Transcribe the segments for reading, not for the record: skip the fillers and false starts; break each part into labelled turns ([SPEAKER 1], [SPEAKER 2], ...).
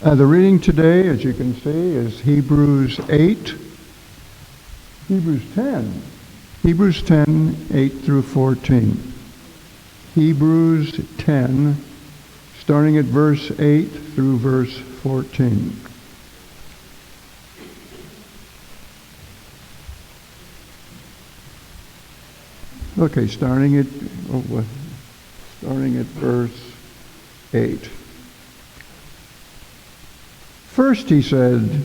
[SPEAKER 1] The reading today, as you can see, is Hebrews 10, 8 through 14. Hebrews 10, starting at verse 8 through verse 14. Okay, starting at verse 8. First, he said,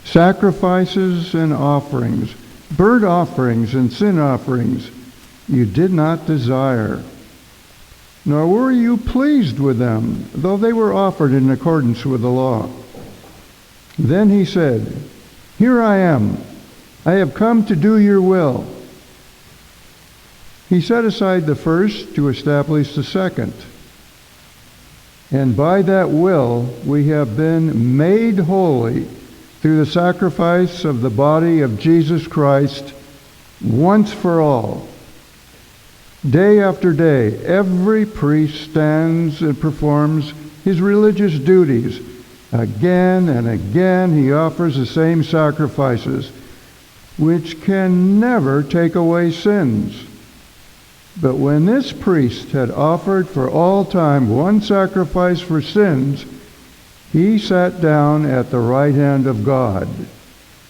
[SPEAKER 1] sacrifices and offerings, burnt offerings and sin offerings, you did not desire, nor were you pleased with them, though they were offered in accordance with the law. Then he said, here I am. I have come to do your will. He set aside the first to establish the second. And by that will we have been made holy through the sacrifice of the body of Jesus Christ once for all. Day after day, every priest stands and performs his religious duties. Again and again he offers the same sacrifices, which can never take away sins. But when this priest had offered for all time one sacrifice for sins, he sat down at the right hand of God.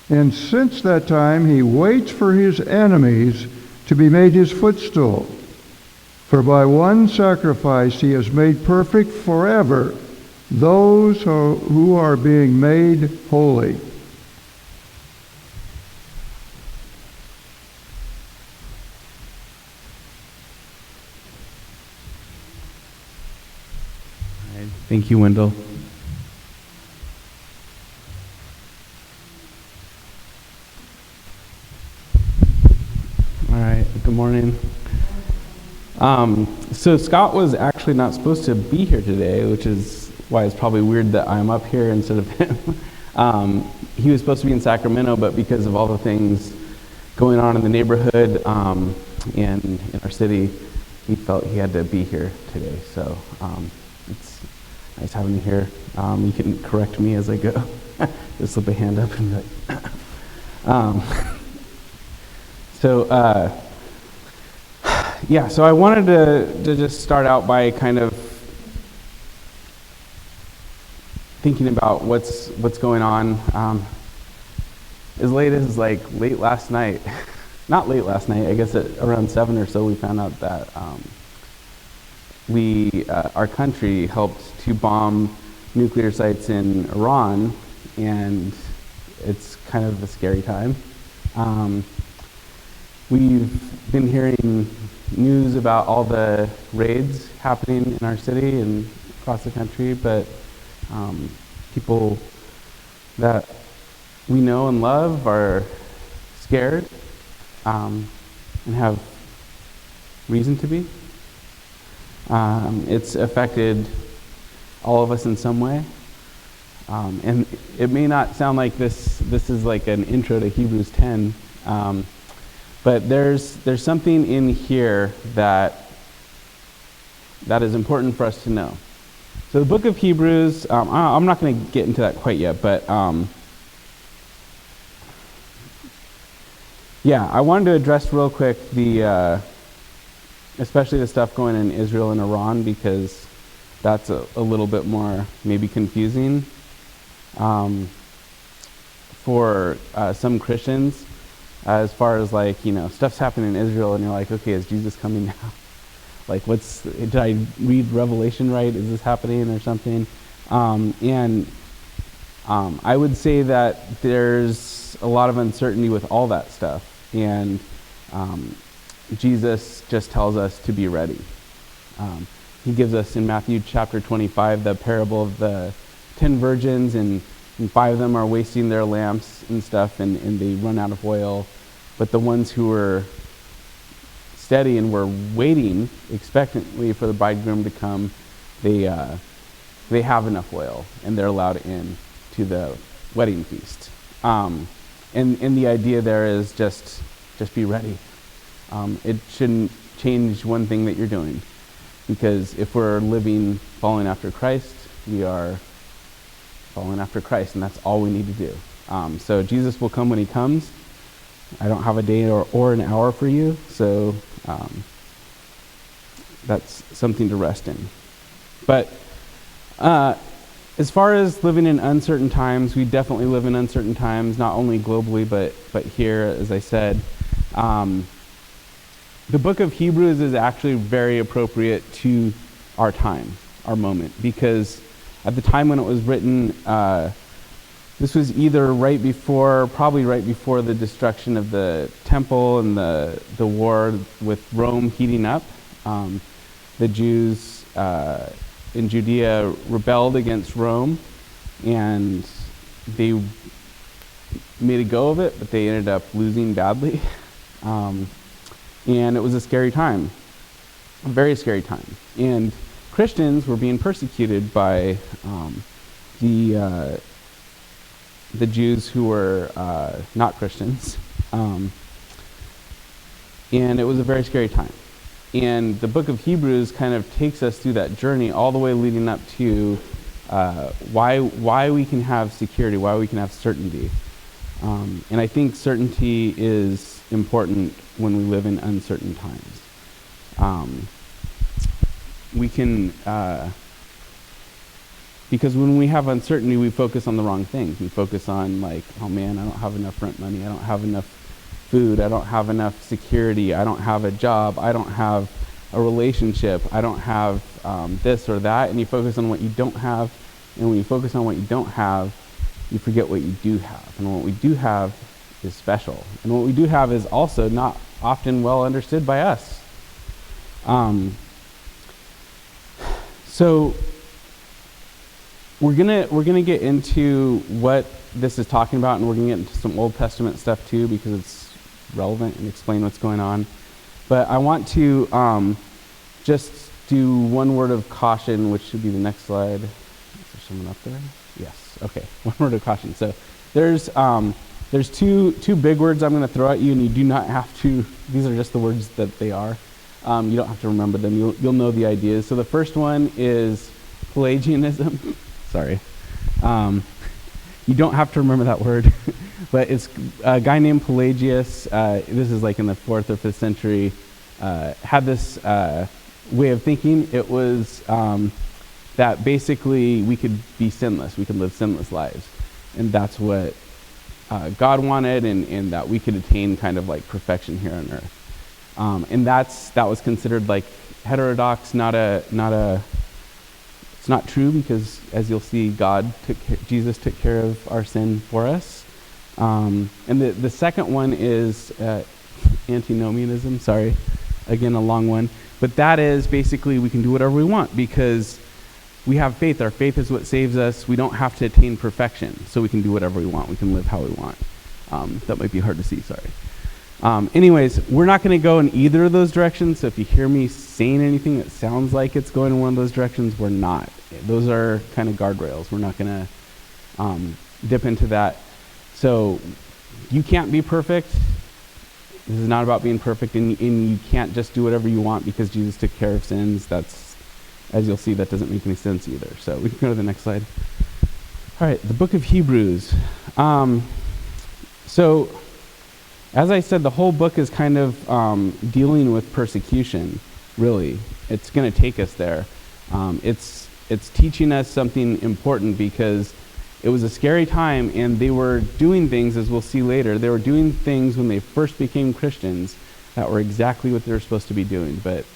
[SPEAKER 1] And since that time he waits for his enemies to be made his footstool. For by one sacrifice he has made perfect forever those who are being made holy.
[SPEAKER 2] Thank you, Wendell. All right, good morning. So Scott was actually not supposed to be here today, which is why it's probably weird that I'm up here instead of him. He was supposed to be in Sacramento, but because of all the things going on in the neighborhood and in our city, he felt he had to be here today. So it's nice having you here. You can correct me as I go. Just slip a hand up and be like, So I wanted to just start out by kind of thinking about what's going on. As late as like late last night, not late last night, I guess at around 7 or so, we found out that our country helped to bomb nuclear sites in Iran, and it's kind of a scary time. We've been hearing news about all the raids happening in our city and across the country, but people that we know and love are scared and have reason to be. It's affected all of us in some way. And it may not sound like this is like an intro to Hebrews 10, but there's something in here that is important for us to know. So the book of Hebrews, I'm not going to get into that quite yet, but I wanted to address real quick especially the stuff going in Israel and Iran, because that's a little bit more maybe confusing for some Christians, as far as like, stuff's happening in Israel and you're like, okay, is Jesus coming now? Like, did I read Revelation right? Is this happening or something? I would say that there's a lot of uncertainty with all that stuff, and Jesus just tells us to be ready. He gives us in Matthew chapter 25 the parable of the 10 virgins, and 5 of them are wasting their lamps and stuff, and they run out of oil. But the ones who were steady and were waiting expectantly for the bridegroom to come, they have enough oil, and they're allowed in to the wedding feast. And the idea there is just be ready. It shouldn't change one thing that you're doing, because if we're living following after Christ, we are following after Christ, and that's all we need to do. So Jesus will come when he comes. I don't have a day or an hour for you, so that's something to rest in. But as far as living in uncertain times, we definitely live in uncertain times, not only globally, but here, as I said. The book of Hebrews is actually very appropriate to our time, our moment, because at the time when it was written, this was either probably right before the destruction of the temple and the war with Rome heating up. The Jews in Judea rebelled against Rome, and they made a go of it, but they ended up losing badly. And it was a scary time, a very scary time. And Christians were being persecuted by the Jews who were not Christians. And it was a very scary time. And the book of Hebrews kind of takes us through that journey all the way leading up to why we can have security, why we can have certainty. And I think certainty is important when we live in uncertain times. We can, because when we have uncertainty, we focus on the wrong things. We focus on like, oh man, I don't have enough rent money. I don't have enough food. I don't have enough security. I don't have a job. I don't have a relationship. I don't have this or that. And you focus on what you don't have. And when you focus on what you don't have, you forget what you do have. And what we do have is special. And what we do have is also not often well understood by us. So we're gonna get into what this is talking about, and we're gonna get into some Old Testament stuff too, because it's relevant and explain what's going on. But I want to just do one word of caution, which should be the next slide. Is there someone up there? Yes. Okay. One word of caution. So there's two big words I'm going to throw at you, and you do not have to. These are just the words that they are. You don't have to remember them. You'll know the ideas. So the first one is Pelagianism. Sorry. You don't have to remember that word, but it's a guy named Pelagius. This is like in the 4th or 5th century. Had this way of thinking. It was that basically we could be sinless. We could live sinless lives. And that's what God wanted, and that we could attain kind of like perfection here on earth. And that was considered like heterodox, it's not true, because as you'll see, Jesus took care of our sin for us. And the second one is antinomianism. Sorry, again, a long one. But that is basically we can do whatever we want because we have faith. Our faith is what saves us. We don't have to attain perfection, so we can do whatever we want. We can live how we want. That might be hard to see, sorry. Anyways, we're not going to go in either of those directions, so if you hear me saying anything that sounds like it's going in one of those directions, we're not. Those are kind of guardrails. We're not going to dip into that. So you can't be perfect. This is not about being perfect, and you can't just do whatever you want because Jesus took care of sins. That's, as you'll see, that doesn't make any sense either. So we can go to the next slide. All right, the book of Hebrews. So, as I said, the whole book is kind of dealing with persecution, really. It's going to take us there. It's teaching us something important because it was a scary time, and they were doing things, as we'll see later, they were doing things when they first became Christians that were exactly what they were supposed to be doing, but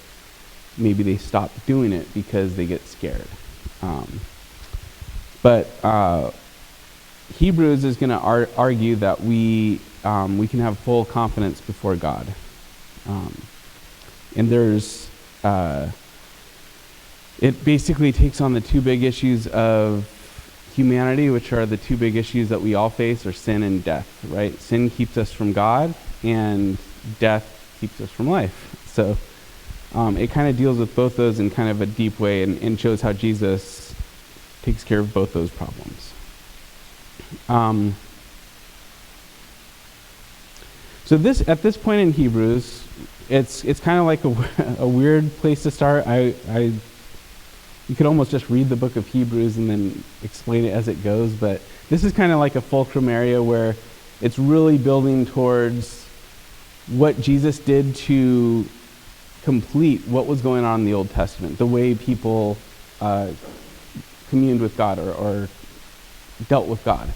[SPEAKER 2] maybe they stopped doing it because they get scared. But Hebrews is going to argue that we can have full confidence before God. And there's, it basically takes on the two big issues of humanity, which are the two big issues that we all face, are sin and death, right? Sin keeps us from God, and death keeps us from life. So it kind of deals with both those in kind of a deep way, and shows how Jesus takes care of both those problems. So at this point in Hebrews, it's kind of like a weird place to start. I You could almost just read the book of Hebrews and then explain it as it goes, but this is kind of like a fulcrum area where it's really building towards what Jesus did to complete what was going on in the Old Testament, the way people communed with God or dealt with God.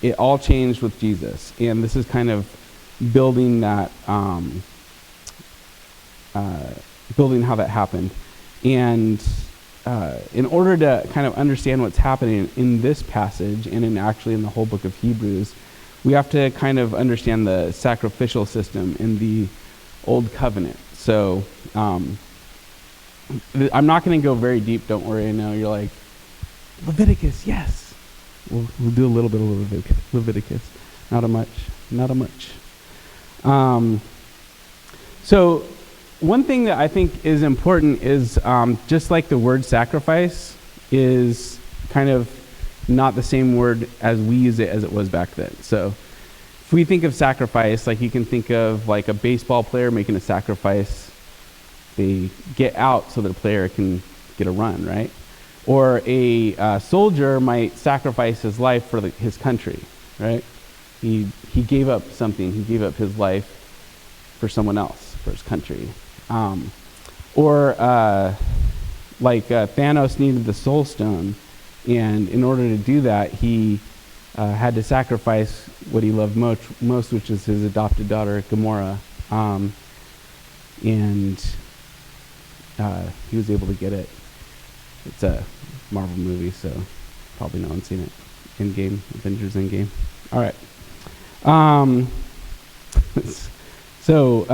[SPEAKER 2] It all changed with Jesus, and this is kind of building that, building how that happened. And in order to kind of understand what's happening in this passage and in the whole book of Hebrews, we have to kind of understand the sacrificial system in the Old Covenant. So I'm not going to go very deep, don't worry. I know you're like, Leviticus, yes. We'll do a little bit of Leviticus. Not a much. So one thing that I think is important is just like the word sacrifice is kind of not the same word as we use it as it was back then. So if we think of sacrifice, like you can think of like a baseball player making a sacrifice. They get out so their player can get a run, right? Or a soldier might sacrifice his life for his country, right? He gave up something. He gave up his life for someone else, for his country. Or Thanos needed the Soul Stone, and in order to do that, he had to sacrifice what he loved most, which is his adopted daughter, Gamora. And he was able to get it. It's a Marvel movie, so probably no one's seen it. Avengers Endgame. All right. So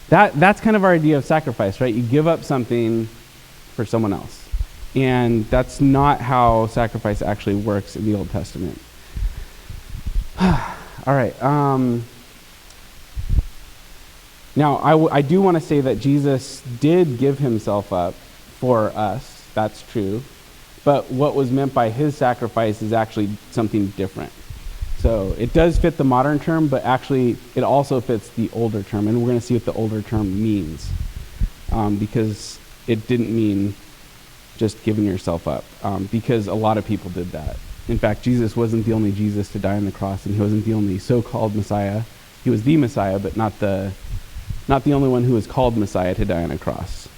[SPEAKER 2] that's kind of our idea of sacrifice, right? You give up something for someone else. And that's not how sacrifice actually works in the Old Testament. All right. Now, I do want to say that Jesus did give himself up for us. That's true. But what was meant by his sacrifice is actually something different. So it does fit the modern term, but actually it also fits the older term. And we're going to see what the older term means. Because it didn't mean just giving yourself up. Because a lot of people did that. In fact, Jesus wasn't the only Jesus to die on the cross, and he wasn't the only so-called Messiah. He was the Messiah, but not the only one who was called Messiah to die on a cross.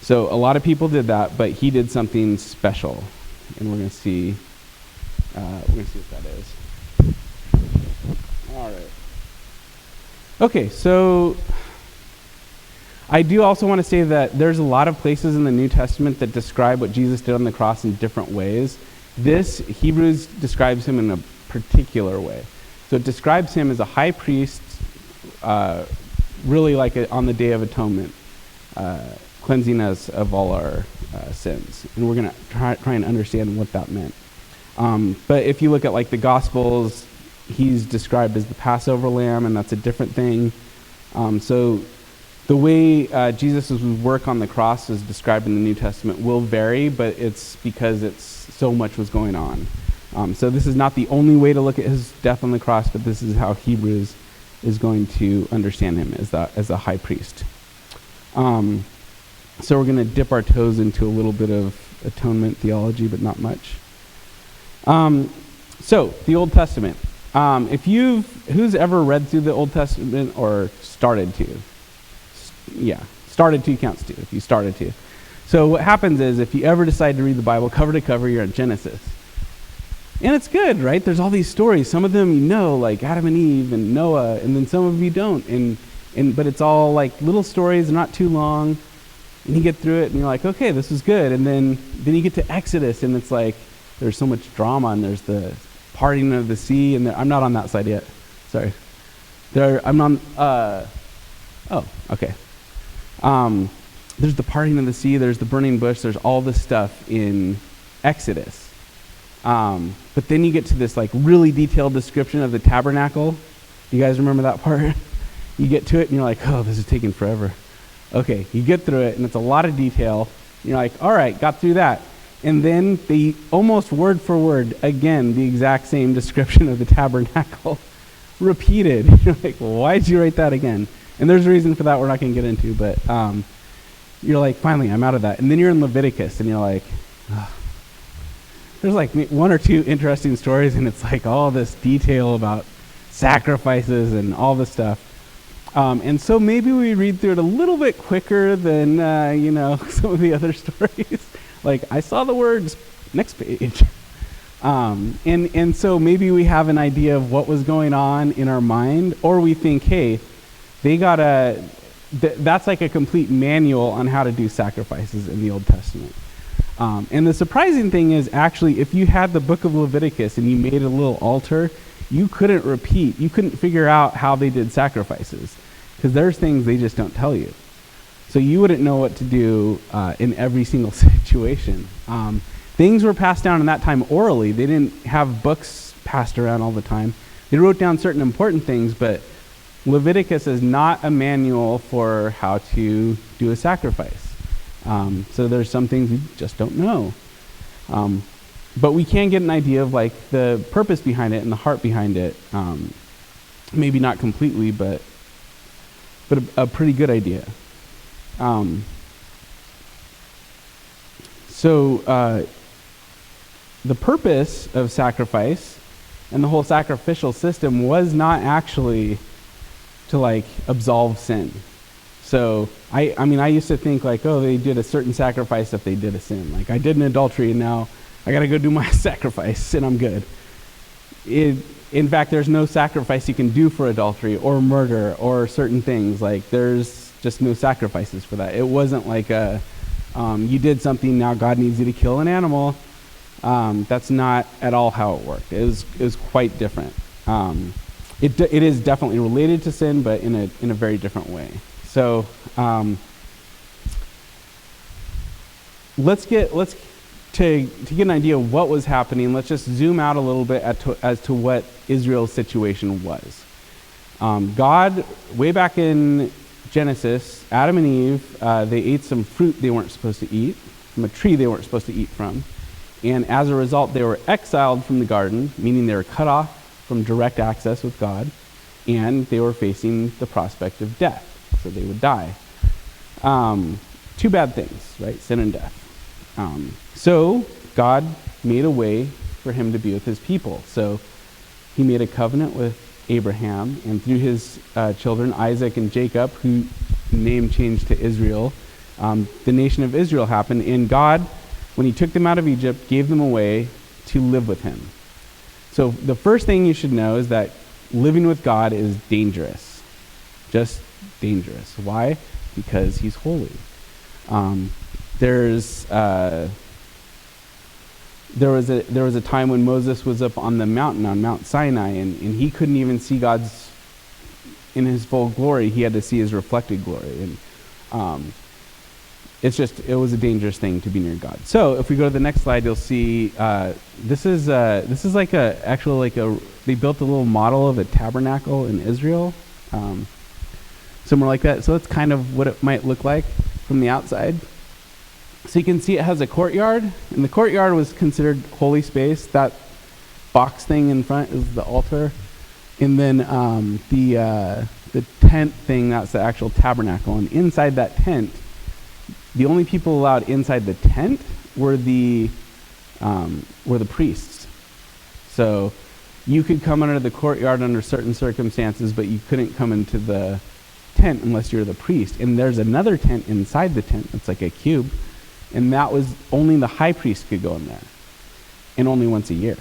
[SPEAKER 2] So a lot of people did that, but he did something special, and we're going to see what that is. All right. Okay, so I do also want to say that there's a lot of places in the New Testament that describe what Jesus did on the cross in different ways. This, Hebrews describes him in a particular way. So it describes him as a high priest, really like on the Day of Atonement, cleansing us of all our sins. And we're going to try and understand what that meant. But if you look at like the Gospels, he's described as the Passover lamb, and that's a different thing. So the way Jesus' work on the cross is described in the New Testament will vary, but it's because so much was going on. So this is not the only way to look at his death on the cross, but this is how Hebrews is going to understand him as a high priest. So we're going to dip our toes into a little bit of atonement theology, but not much. So the Old Testament. Who's ever read through the Old Testament or started to? Started to counts too, if you started to. So what happens is, if you ever decide to read the Bible cover to cover, you're at Genesis. And it's good, right? There's all these stories. Some of them you know, like Adam and Eve and Noah, and then some of you don't. But it's all like little stories, not too long. And you get through it, and you're like, okay, this is good. And then you get to Exodus, and it's like there's so much drama, and there's the parting of the sea, and I'm not on that side yet. Sorry. I'm on. Oh, okay. There's the parting of the sea. There's the burning bush. There's all this stuff in Exodus. But then you get to this like really detailed description of the tabernacle. Do you guys remember that part? You get to it, and you're like, oh, this is taking forever. Okay, you get through it, and it's a lot of detail. You're like, all right, got through that. And then they almost word for word, again, the exact same description of the tabernacle repeated. You're like, well, why did you write that again? And there's a reason for that we're not going to get into, but you're like, finally, I'm out of that. And then you're in Leviticus, and you're like, ugh. There's like one or two interesting stories, and it's like all this detail about sacrifices and all this stuff. And so maybe we read through it a little bit quicker than, some of the other stories. Like, I saw the words, next page. And so maybe we have an idea of what was going on in our mind, or we think, hey, they got that's like a complete manual on how to do sacrifices in the Old Testament. And the surprising thing is, actually, if you had the book of Leviticus and you made a little altar, you couldn't figure out how they did sacrifices, because there's things they just don't tell you. So you wouldn't know what to do in every single situation. Things were passed down in that time orally. They didn't have books passed around all the time. They wrote down certain important things, but Leviticus is not a manual for how to do a sacrifice. So there's some things we just don't know. But we can get an idea of like the purpose behind it and the heart behind it. Maybe not completely, but a pretty good idea. So the purpose of sacrifice and the whole sacrificial system was not actually to like absolve sin. So I used to think like, oh, they did a certain sacrifice if they did a sin. Like, I did an adultery and now I got to go do my sacrifice and I'm good. In fact, there's no sacrifice you can do for adultery or murder or certain things. Like, there's just no sacrifices for that. It wasn't like you did something, now God needs you to kill an animal. That's not at all how it worked. It was quite different. It is definitely related to sin, but in a very different way. So let's get an idea of what was happening. Let's just zoom out a little bit as to what Israel's situation was. God, way back in Genesis, Adam and Eve, they ate some fruit they weren't supposed to eat, from a tree they weren't supposed to eat from. And as a result, they were exiled from the garden, meaning they were cut off from direct access with God, and they were facing the prospect of death, so they would die. Two bad things, right? Sin and death. So God made a way for him to be with his people. So he made a covenant with Abraham, and through his children, Isaac and Jacob, who name changed to Israel, the nation of Israel happened, and God, when he took them out of Egypt, gave them a way to live with him. So the first thing you should know is that living with God is dangerous. Just dangerous. Why? Because he's holy. There was a time when Moses was up on the mountain, on Mount Sinai, and he couldn't even see God's in his full glory. He had to see his reflected glory. And it was a dangerous thing to be near God. So if we go to the next slide, you'll see this is like they built a little model of a tabernacle in Israel, somewhere like that. So that's kind of what it might look like from the outside. So you can see it has a courtyard, and the courtyard was considered holy space. That box thing in front is the altar, and then the tent thing, that's the actual tabernacle. And inside that tent, the only people allowed inside the tent were the priests. So you could come under the courtyard under certain circumstances, but you couldn't come into the tent unless you're the priest. And there's another tent inside the tent. It's like a cube. And that was only the high priest could go in there, and only once a year.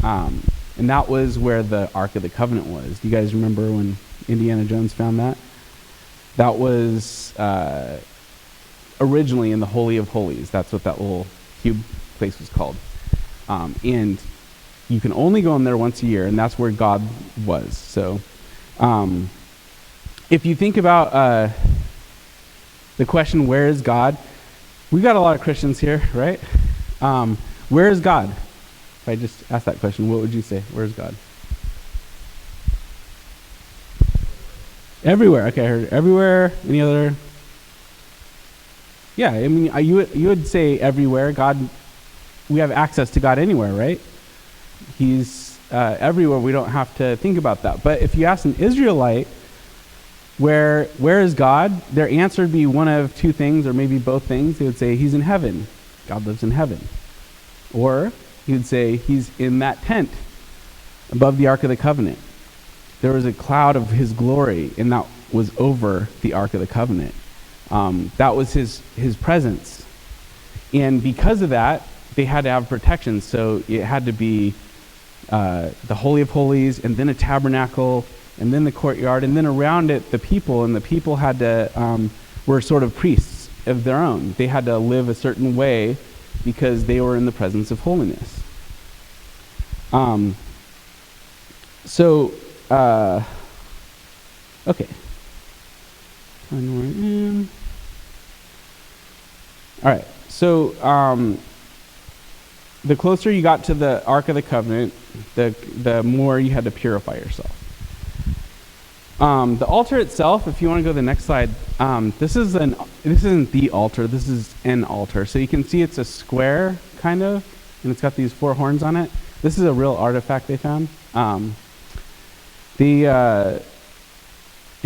[SPEAKER 2] And that was where the Ark of the Covenant was. Do you guys remember when Indiana Jones found that? That was originally in the Holy of Holies. That's what that little cube place was called. And you can only go in there once a year, and that's where God was. So if you think about the question, where is God? We've got a lot of Christians here, right? Where is God? If I just asked that question, what would you say? Where is God? Everywhere. Okay, I heard everywhere. Any other? Yeah, I mean, you would say everywhere. God, we have access to God anywhere, right? He's everywhere. We don't have to think about that. But if you ask an Israelite, where is God? Their answer would be one of two things, or maybe both things. They would say, he's in heaven. God lives in heaven. Or he would say, he's in that tent above the Ark of the Covenant. There was a cloud of his glory, and that was over the Ark of the Covenant. That was his presence. And because of that, they had to have protection. So it had to be the Holy of Holies, and then a tabernacle, and then the courtyard, and then around it, the people. And the people had to, were sort of priests of their own. They had to live a certain way because they were in the presence of holiness. Okay. All right. So the closer you got to the Ark of the Covenant, the more you had to purify yourself. The altar itself, if you want to go to the next slide, this isn't the altar. This is an altar. So you can see it's a square kind of, and it's got these 4 horns on it. This is a real artifact they found.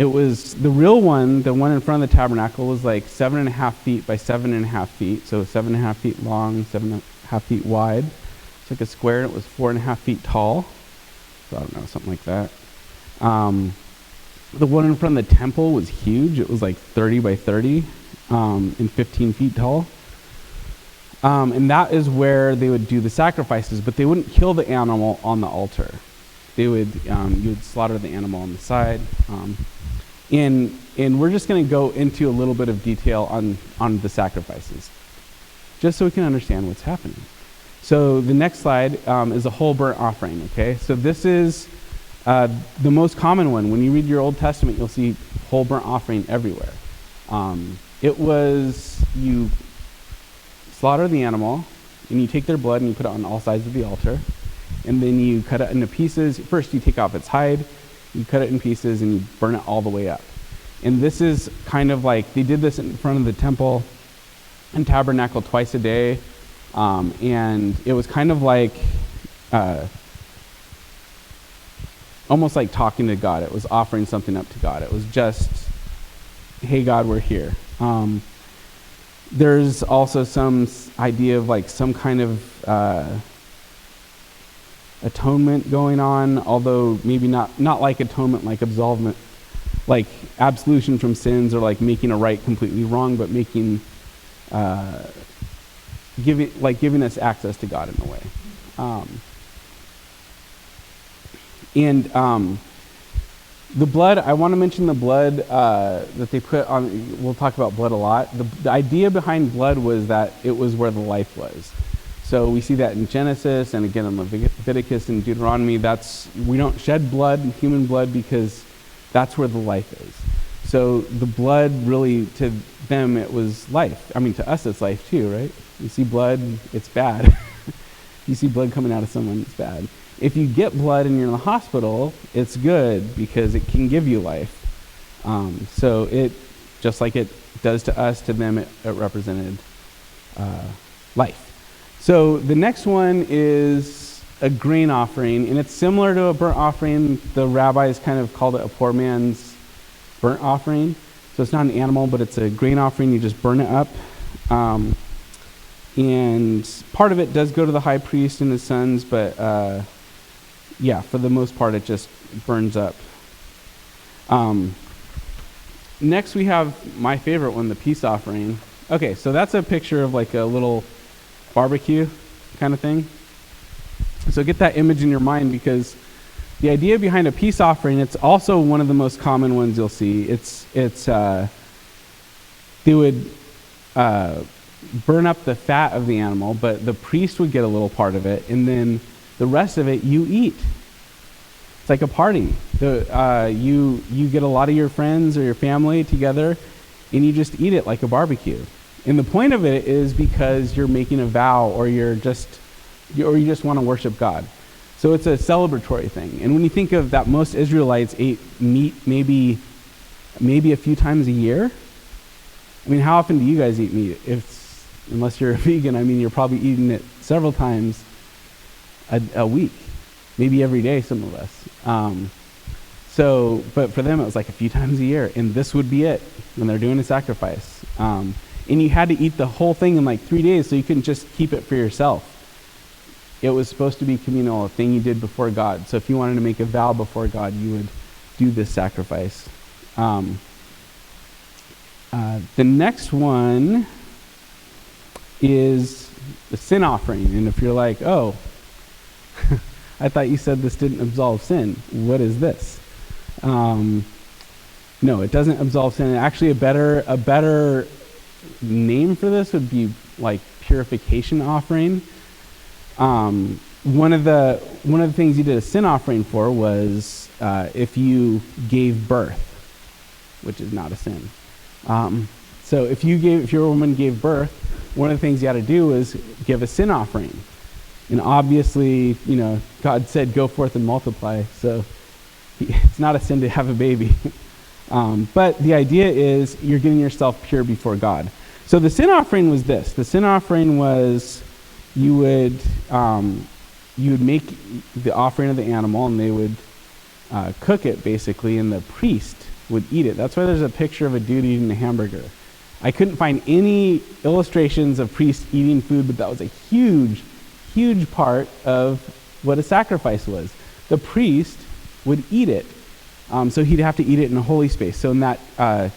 [SPEAKER 2] It was the real one. The one in front of the tabernacle was like 7.5 feet by 7.5 feet. So 7.5 feet long, 7.5 feet wide. It's like a square, and it was 4.5 feet tall. So I don't know, something like that. The one in front of the temple was huge. It was like 30 by 30 and 15 feet tall. And that is where they would do the sacrifices, but they wouldn't kill the animal on the altar. They would, you would slaughter the animal on the side. And we're just going to go into a little bit of detail on the sacrifices, just so we can understand what's happening. So the next slide is a whole burnt offering, okay? So this is the most common one. When you read your Old Testament, you'll see whole burnt offering everywhere. It was, you slaughter the animal, and you take their blood and you put it on all sides of the altar, and then you cut it into pieces. First you take off its hide, you cut it in pieces, and you burn it all the way up. And this is kind of like, they did this in front of the temple and tabernacle twice a day, and it was kind of like almost like talking to God. It was offering something up to God. It was just, hey God, we're here. There's also some idea of like some kind of atonement going on, although maybe not like atonement, like absolvement, like absolution from sins, or like making a right completely wrong, but making giving us access to God in a way. The blood, I want to mention the blood that they put on. We'll talk about blood a lot. The idea behind blood was that it was where the life was. So we see that in Genesis, and again in Leviticus and Deuteronomy. We don't shed blood, human blood, because that's where the life is. So the blood, really, to them, it was life. I mean, to us, it's life too, right? You see blood, it's bad. You see blood coming out of someone, it's bad. If you get blood and you're in the hospital, it's good because it can give you life. So it, just like it does to us, to them it represented life. So the next one is a grain offering, and it's similar to a burnt offering. The rabbis kind of called it a poor man's burnt offering. So it's not an animal, but it's a grain offering. You just burn it up. And part of it does go to the high priest and his sons, but yeah, for the most part, it just burns up. Next, we have my favorite one, the peace offering. Okay, so that's a picture of like a little barbecue kind of thing. So get that image in your mind, because the idea behind a peace offering, it's also one of the most common ones you'll see. They would burn up the fat of the animal, but the priest would get a little part of it, and then the rest of it you eat. It's like a party. You get a lot of your friends or your family together, and you just eat it like a barbecue. And the point of it is because you're making a vow, or you just want to worship God. So it's a celebratory thing. And when you think of that, most Israelites ate meat maybe a few times a year. I mean, how often do you guys eat meat? Unless you're a vegan, I mean, you're probably eating it several times a week, maybe every day, some of us. So, but for them, it was like a few times a year, and this would be it when they're doing a sacrifice. And you had to eat the whole thing in like 3 days, so you couldn't just keep it for yourself. It was supposed to be communal, a thing you did before God. So if you wanted to make a vow before God, you would do this sacrifice. The next one is the sin offering. And if you're like, oh, I thought you said this didn't absolve sin. What is this? No, it doesn't absolve sin. Actually, a better name for this would be like purification offering. One of the things you did a sin offering for was if you gave birth, which is not a sin. So if your woman gave birth, one of the things you had to do was give a sin offering. And obviously, God said, go forth and multiply. So it's not a sin to have a baby. But the idea is you're getting yourself pure before God. So the sin offering was this. The sin offering was you would make the offering of the animal, and they would cook it basically, and the priest would eat it. That's why there's a picture of a dude eating a hamburger. I couldn't find any illustrations of priests eating food, but that was a huge, huge part of what a sacrifice was. The priest would eat it. So he'd have to eat it in a holy space. So in that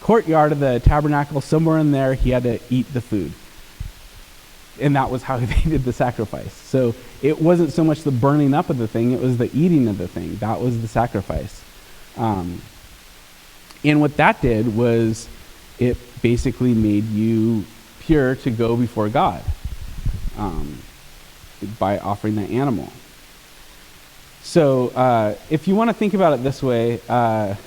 [SPEAKER 2] courtyard of the tabernacle, somewhere in there, he had to eat the food. And that was how they did the sacrifice. So it wasn't so much the burning up of the thing, it was the eating of the thing. That was the sacrifice. And what that did was it basically made you pure to go before God by offering that animal. So if you want to think about it this way, some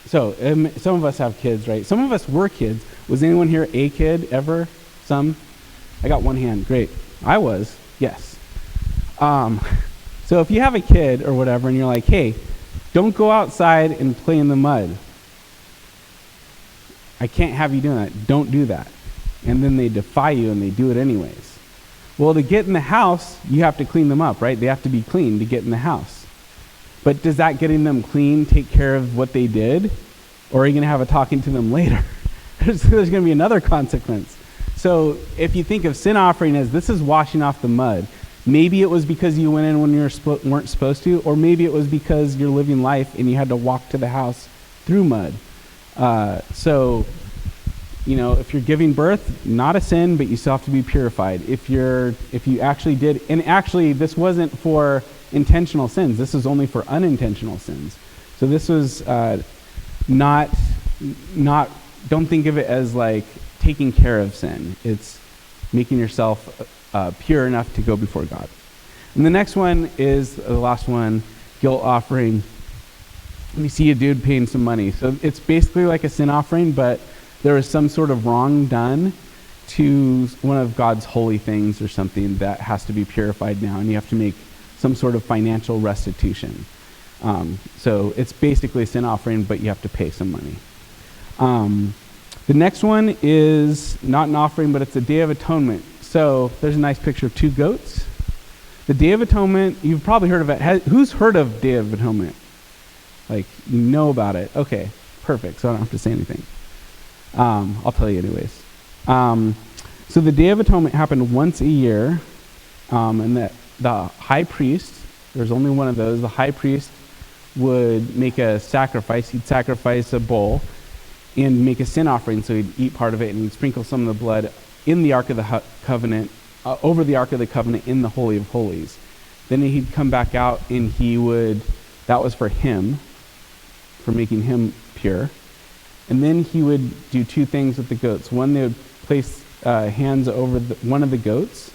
[SPEAKER 2] of us have kids, right? Some of us were kids. Was anyone here a kid ever? Some? I got one hand. Great. I was. Yes. So if you have a kid or whatever and you're like, hey, don't go outside and play in the mud. I can't have you doing that. Don't do that. And then they defy you and they do it anyways. Well, to get in the house, you have to clean them up, right? They have to be clean to get in the house. But does that getting them clean take care of what they did? Or are you going to have a talking to them later? There's going to be another consequence. So if you think of sin offering as this is washing off the mud, maybe it was because you went in when you weren't supposed to, or maybe it was because you're living life and you had to walk to the house through mud. So, if you're giving birth, not a sin, but you still have to be purified. If you actually did, and actually this wasn't for intentional sins. This is only for unintentional sins. So this was not. Don't think of it as like taking care of sin. It's making yourself pure enough to go before God. And the next one is the last one, guilt offering. We see a dude paying some money. So it's basically like a sin offering, but there was some sort of wrong done to one of God's holy things or something that has to be purified now, and you have to make some sort of financial restitution. So it's basically a sin offering, but you have to pay some money. The next one is not an offering, but it's a Day of Atonement. So there's a nice picture of 2 goats. The Day of Atonement, you've probably heard of it. Who's heard of Day of Atonement? Like, you know about it. Okay, perfect. So I don't have to say anything. I'll tell you anyways. So the Day of Atonement happened once a year, and the high priest, there's only one of those, the high priest would make a sacrifice. He'd sacrifice a bull and make a sin offering, so he'd eat part of it, and he'd sprinkle some of the blood in the Ark of the Covenant, over the Ark of the Covenant in the Holy of Holies. Then he'd come back out, and that was for him, for making him pure. And then he would do 2 things with the goats. One, they would place hands over one of the goats,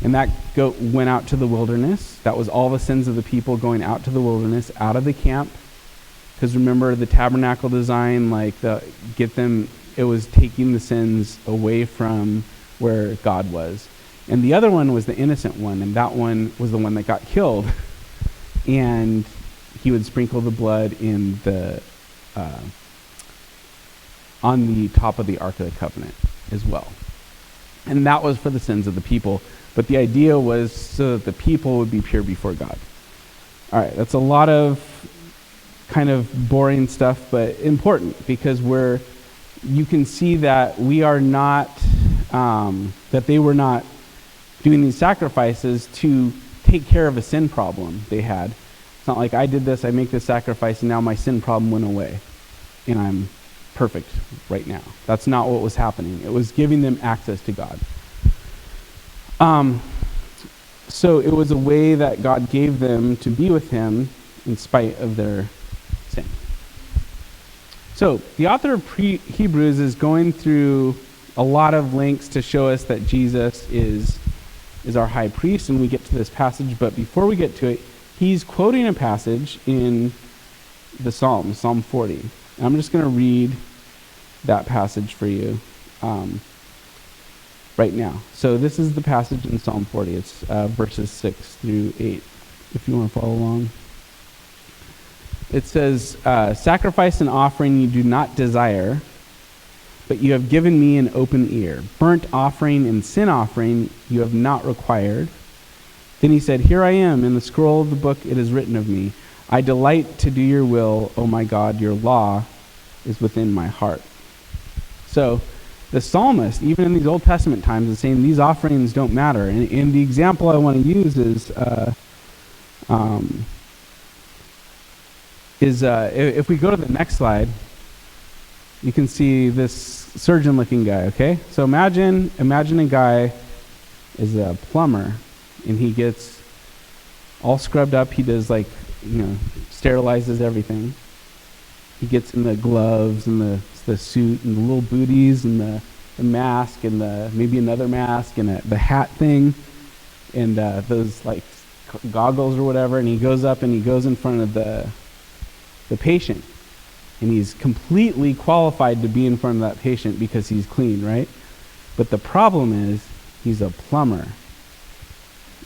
[SPEAKER 2] and that goat went out to the wilderness. That was all the sins of the people going out to the wilderness, out of the camp. Because remember, the tabernacle design, it was taking the sins away from where God was. And the other one was the innocent one, and that one was the one that got killed. And he would sprinkle the blood in on the top of the Ark of the Covenant as well. And that was for the sins of the people. But the idea was so that the people would be pure before God. All right, that's a lot of kind of boring stuff, but important, because you can see that we are not, that they were not doing these sacrifices to take care of a sin problem they had. It's not like I did this, I make this sacrifice, and now my sin problem went away, and I'm perfect right now. That's not what was happening. It was giving them access to God. So it was a way that God gave them to be with him in spite of their sin. So the author of Hebrews is going through a lot of links to show us that Jesus is our high priest, and we get to this passage. But before we get to it, he's quoting a passage in the Psalms, Psalm 40. And I'm just going to read that passage for you right now. So this is the passage in Psalm 40. It's verses 6 through 8, if you want to follow along. It says, sacrifice and offering you do not desire, but you have given me an open ear. Burnt offering and sin offering you have not required. Then he said, here I am, in the scroll of the book it is written of me. I delight to do your will, O my God, your law is within my heart. So the psalmist, even in these Old Testament times, is saying these offerings don't matter. And the example I want to use is if we go to the next slide, you can see this surgeon-looking guy, okay? So imagine a guy is a plumber, and he gets all scrubbed up. He does sterilizes everything. He gets in the gloves and the suit and the little booties and the mask and maybe another mask and the hat thing and those goggles or whatever, and he goes up and he goes in front of the patient, and he's completely qualified to be in front of that patient because he's clean, right? But the problem is he's a plumber,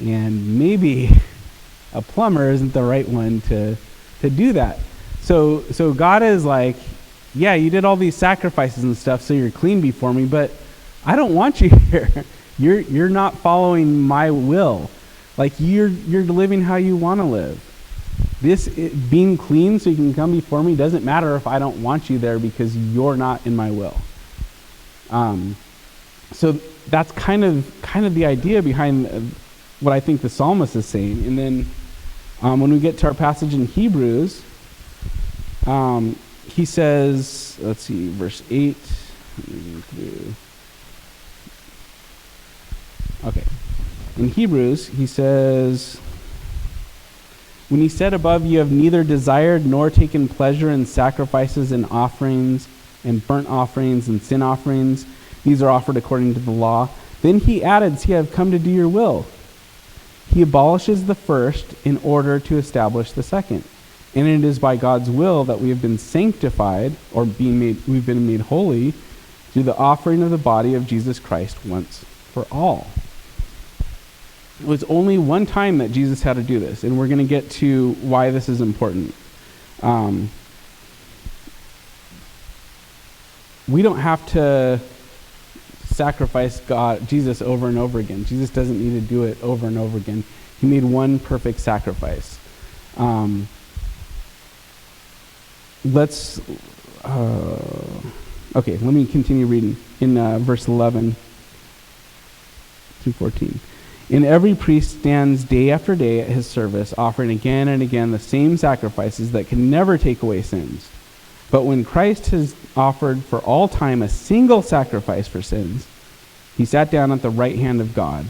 [SPEAKER 2] and maybe a plumber isn't the right one to do that. So God is like, yeah, you did all these sacrifices and stuff, so you're clean before me, but I don't want you here. You're not following my will. You're living how you want to live. Being clean so you can come before me doesn't matter if I don't want you there because you're not in my will. So that's kind of the idea behind what I think the psalmist is saying. And then when we get to our passage in Hebrews, he says, let's see, verse 8. Okay. In Hebrews, he says, when he said above, you have neither desired nor taken pleasure in sacrifices and offerings and burnt offerings and sin offerings. These are offered according to the law. Then he added, see, I have come to do your will. He abolishes the first in order to establish the second. And it is by God's will that we have been sanctified, or we've been made holy, through the offering of the body of Jesus Christ once for all. It was only one time that Jesus had to do this, and we're going to get to why this is important. We don't have to sacrifice Jesus over and over again. Jesus doesn't need to do it over and over again. He made one perfect sacrifice. Let me continue reading in verse 11 through 14. And every priest stands day after day at his service, offering again and again the same sacrifices that can never take away sins. But when Christ has offered for all time a single sacrifice for sins, he sat down at the right hand of God,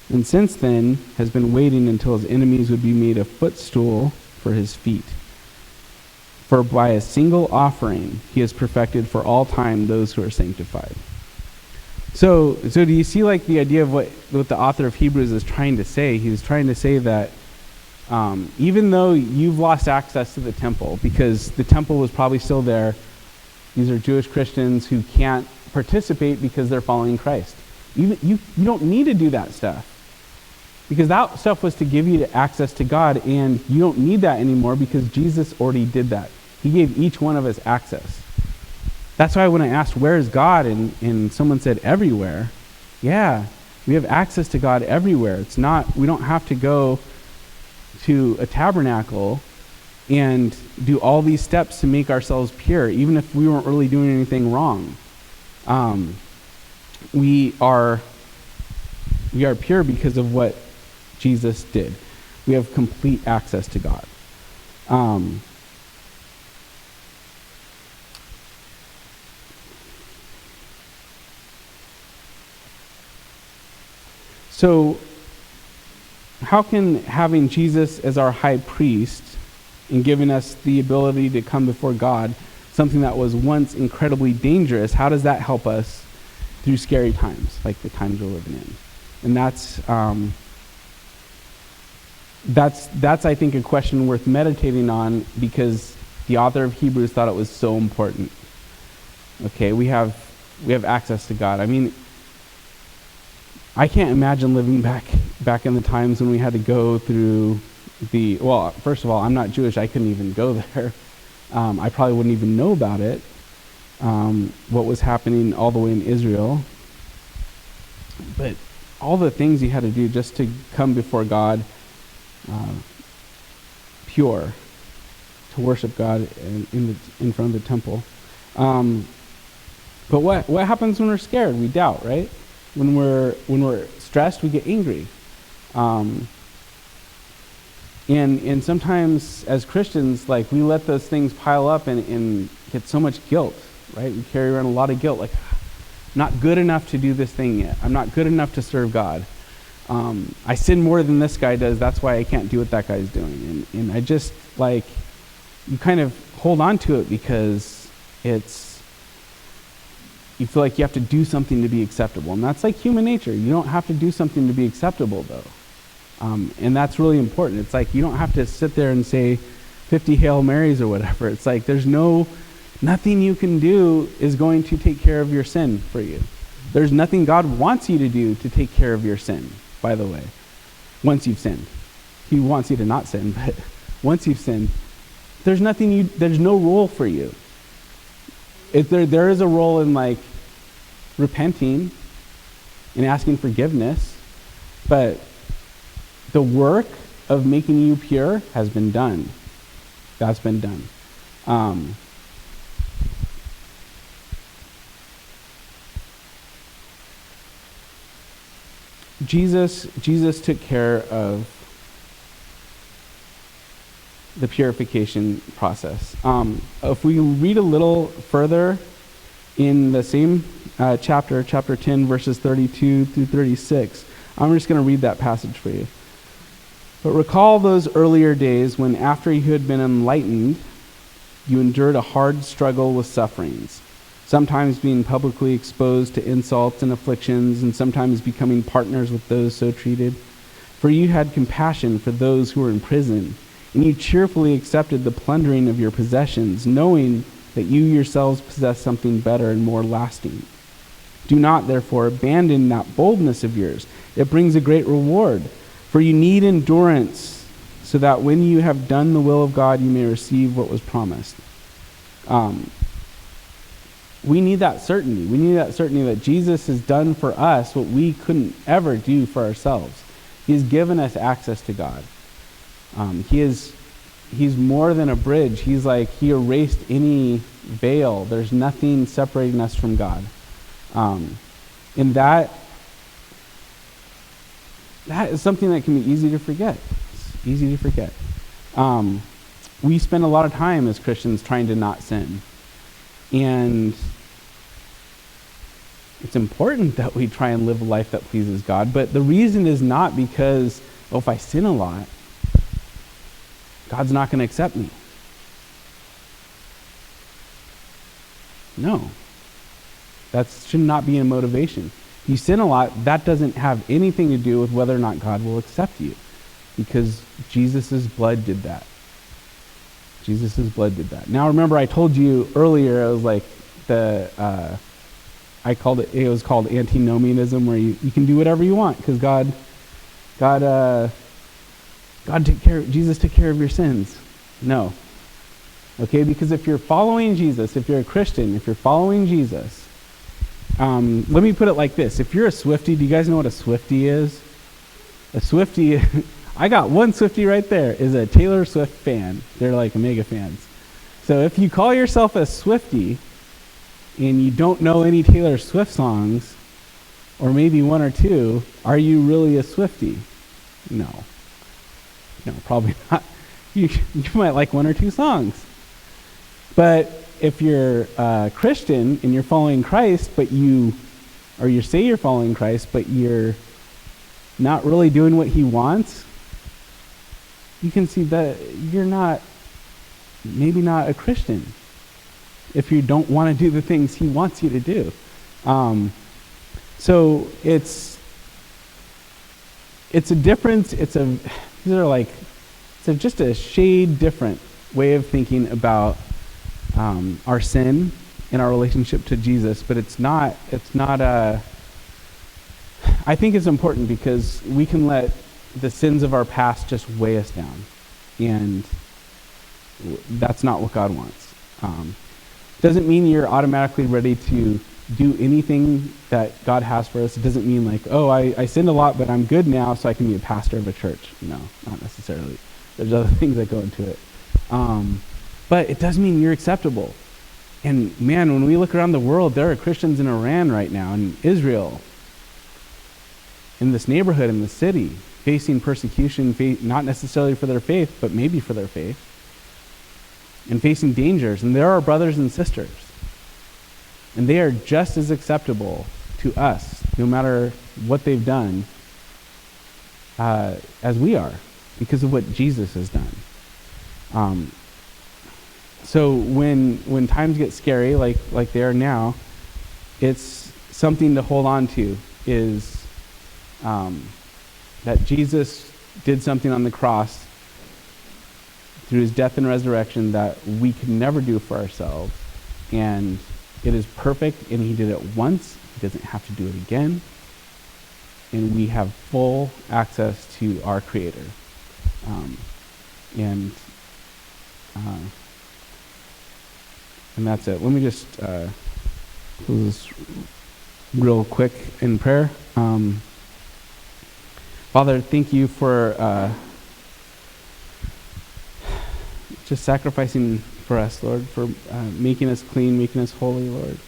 [SPEAKER 2] and since then has been waiting until his enemies would be made a footstool for his feet. For by a single offering he has perfected for all time those who are sanctified. So do you see the idea of what the author of Hebrews is trying to say? He's trying to say that even though you've lost access to the temple, because the temple was probably still there, these are Jewish Christians who can't participate because they're following Christ. You don't need to do that stuff, because that stuff was to give you access to God, and you don't need that anymore because Jesus already did that. He gave each one of us access. That's why when I asked, where is God? And someone said, everywhere. Yeah, we have access to God everywhere. We don't have to go to a tabernacle and do all these steps to make ourselves pure, even if we weren't really doing anything wrong. We are pure because of what Jesus did. We have complete access to God. So, how can having Jesus as our high priest and giving us the ability to come before God, something that was once incredibly dangerous, how does that help us through scary times, like the times we're living in? And that's I think a question worth meditating on, because the author of Hebrews thought it was so important. Okay, we have access to God. I mean, I can't imagine living back in the times when we had to go through well, first of all, I'm not Jewish. I couldn't even go there. I probably wouldn't even know about it, what was happening all the way in Israel. But all the things you had to do just to come before God pure, to worship God in front of the temple. But what happens when we're scared? We doubt, right? When we're stressed, we get angry. And sometimes as Christians, like, we let those things pile up and get so much guilt, right? We carry around a lot of guilt, like, I'm not good enough to do this thing yet. I'm not good enough to serve God. I sin more than this guy does. That's why I can't do what that guy's doing. And I just, like, you kind of hold on to it because you feel like you have to do something to be acceptable. And that's like human nature. You don't have to do something to be acceptable, though. And that's really important. It's like you don't have to sit there and say 50 Hail Marys or whatever. It's like there's nothing you can do is going to take care of your sin for you. There's nothing God wants you to do to take care of your sin, by the way, once you've sinned. He wants you to not sin, but once you've sinned, there's no role for you. There is a role in, like, repenting and asking forgiveness, but the work of making you pure has been done. That's been done. Jesus took care of the purification process. If we read a little further in the same chapter 10, verses 32 through 36, I'm just going to read that passage for you. But recall those earlier days when, after you had been enlightened, you endured a hard struggle with sufferings, sometimes being publicly exposed to insults and afflictions, and sometimes becoming partners with those so treated. For you had compassion for those who were in prison, and you cheerfully accepted the plundering of your possessions, knowing that you yourselves possess something better and more lasting. Do not, therefore, abandon that boldness of yours. It brings a great reward. For you need endurance, so that when you have done the will of God, you may receive what was promised. We need that certainty. We need that certainty that Jesus has done for us what we couldn't ever do for ourselves. He's given us access to God. He's more than a bridge. He's like, he erased any veil. There's nothing separating us from God. And that is something that can be easy to forget. It's easy to forget. We spend a lot of time as Christians trying to not sin. And it's important that we try and live a life that pleases God. But the reason is not because, if I sin a lot, God's not going to accept me. No. That should not be a motivation. If you sin a lot, that doesn't have anything to do with whether or not God will accept you, because Jesus' blood did that. Jesus' blood did that. Now remember, I told you earlier, it was like it was called antinomianism, where you can do whatever you want because Jesus took care of your sins. No. Okay, because if you're following Jesus, if you're a Christian, if you're following Jesus, let me put it like this. If you're a Swiftie, do you guys know what a Swiftie is? A Swiftie, I got one Swiftie right there, is a Taylor Swift fan. They're like mega fans. So if you call yourself a Swiftie and you don't know any Taylor Swift songs, or maybe one or two, are you really a Swiftie? No. No, probably not. You might like one or two songs. But if you're a Christian and you're following Christ, but you say you're following Christ, but you're not really doing what he wants, you can see that you're maybe not a Christian if you don't want to do the things he wants you to do. So it's a difference. It's just a shade different way of thinking about our sin and our relationship to Jesus. But it's not I think it's important because we can let the sins of our past just weigh us down, and that's not what God wants. Doesn't mean you're automatically ready to do anything that God has for us. It doesn't mean like, oh, I sinned a lot, but I'm good now, so I can be a pastor of a church. No, not necessarily. There's other things that go into it. But it does mean you're acceptable. And man, when we look around the world, there are Christians in Iran right now, in Israel, in this neighborhood, in the city, facing persecution, not necessarily for their faith, but maybe for their faith, and facing dangers. And there are brothers and sisters. And they are just as acceptable to us, no matter what they've done, as we are, because of what Jesus has done. So when times get scary, like they are now, it's something to hold on to, is that Jesus did something on the cross through his death and resurrection that we could never do for ourselves. And it is perfect, and he did it once. He doesn't have to do it again. And we have full access to our Creator. And that's it. Let me just close this real quick in prayer. Father, thank you for just sacrificing for us, Lord, for making us clean, making us holy, Lord.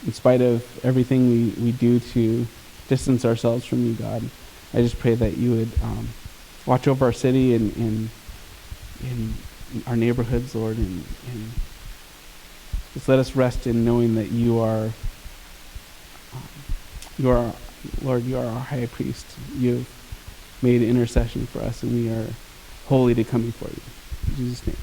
[SPEAKER 2] In spite of everything we do to distance ourselves from you, God, I just pray that you would watch over our city and in our neighborhoods, Lord, and just let us rest in knowing that you are Lord, you are our high priest. You've made intercession for us, and we are holy to come before you. In Jesus' name.